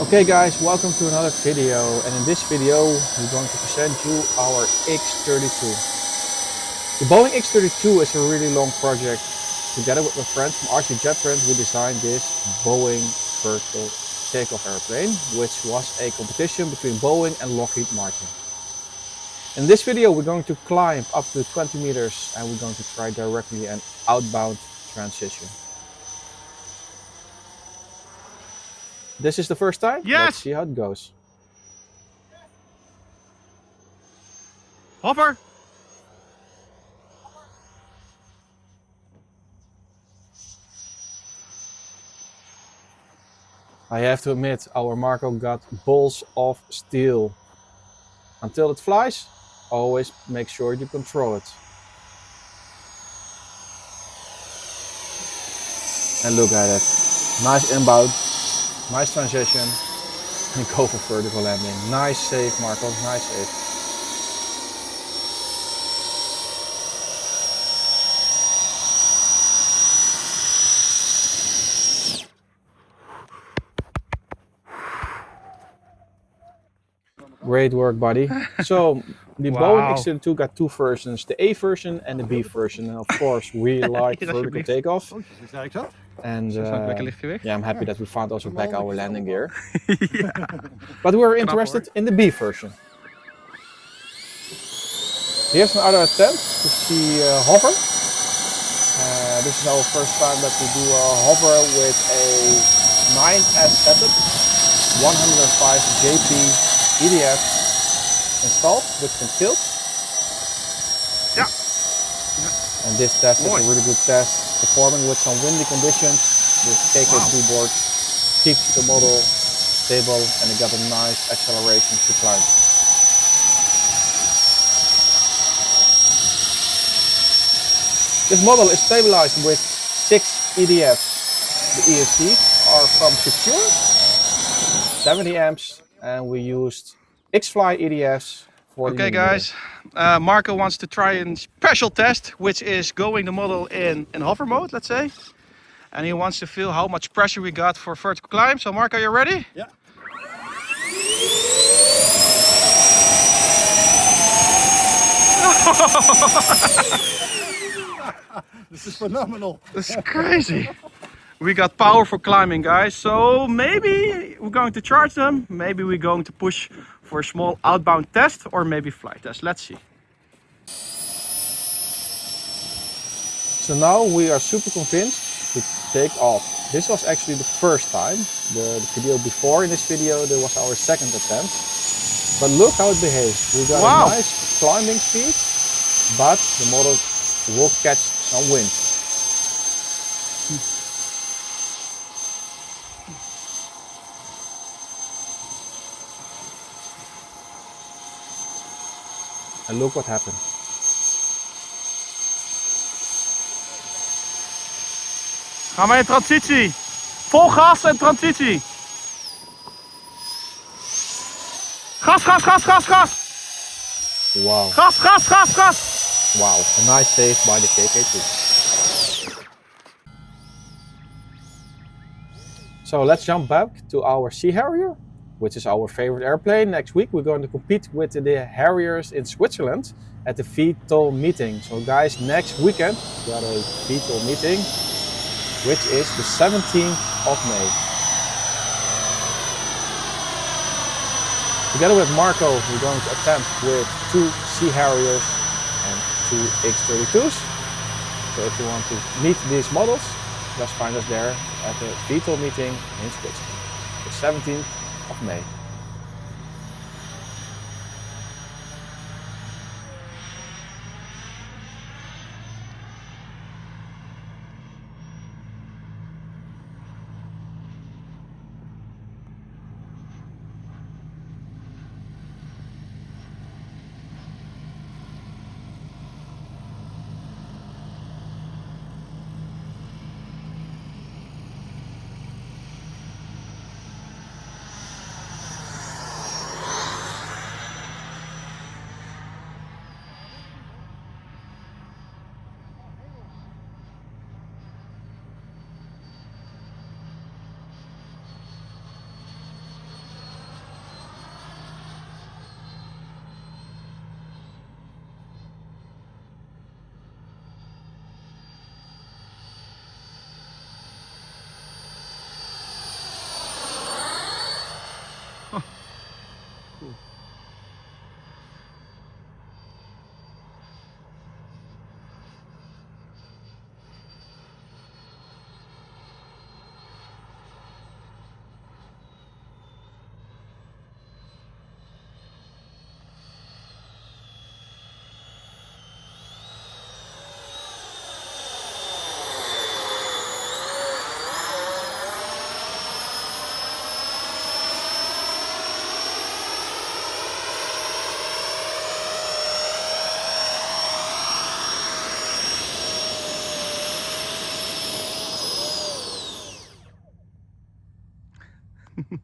Okay guys, welcome to another video, and in this video we're going to present you our X32. The Boeing X32 is a really long project. Together with my friends from RC VTOL, we designed this Boeing vertical takeoff airplane, which was a competition between Boeing and Lockheed Martin. In this video we're going to climb up to 20 meters and we're going to try directly an outbound transition. This is the first time? Yes! Let's see how it goes. Hover! I have to admit, our Marco got balls of steel. Until it flies, always make sure you control it. And look at it. Nice inbound, nice transition, and go for vertical landing. Nice save, Marco, nice save. Great work, buddy. So the Boeing X32 got two versions, the A version and the B version. And of course, we like vertical takeoff. And yeah, I'm happy that we found also back our landing gear. Yeah. But we're interested in the B version. Here's another attempt to see hover. This is our first time that we do a hover with a 9S setup, 105 JP EDF installed, which can tilt. Yeah. And this test is a really good test, performing with some windy conditions. This KK2 board keeps the model stable and it got a nice acceleration to climb. This model is stabilized with 6 EDFs. The ESCs are from Secure, 70 amps. And we used X-Fly EDFs for the millimeter. Guys, Marco wants to try a special test, which is going the model in hover mode, let's say. And he wants to feel how much pressure we got for vertical climb. So Marco, you ready? Yeah. This is phenomenal. This is crazy. We got power for climbing, guys, so maybe we're going to charge them, maybe we're going to push for a small outbound test, or maybe flight test. Let's see. So now we are super convinced to take off. This was actually the first time. The video before in this video, there was our second attempt. But look how it behaves. We got a nice climbing speed, but the model will catch some wind. En look what happened. Gaan we in transitie. Vol gas en transitie. Gas, gas, gas, gas, gas. Wow. Gas, gas, gas, gas. Wow, a nice save by the KK2. So let's jump back to our Sea Harrier, which is our favorite airplane. Next week we're going to compete with the Harriers in Switzerland at the VTOL meeting. So guys, next weekend we got a VTOL meeting, which is the 17th of May. Together with Marco, we're going to attempt with 2 Sea Harriers and 2 X32s. So if you want to meet these models, just find us there at the VTOL meeting in Switzerland, the 17th of May. Cool.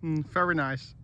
Very nice.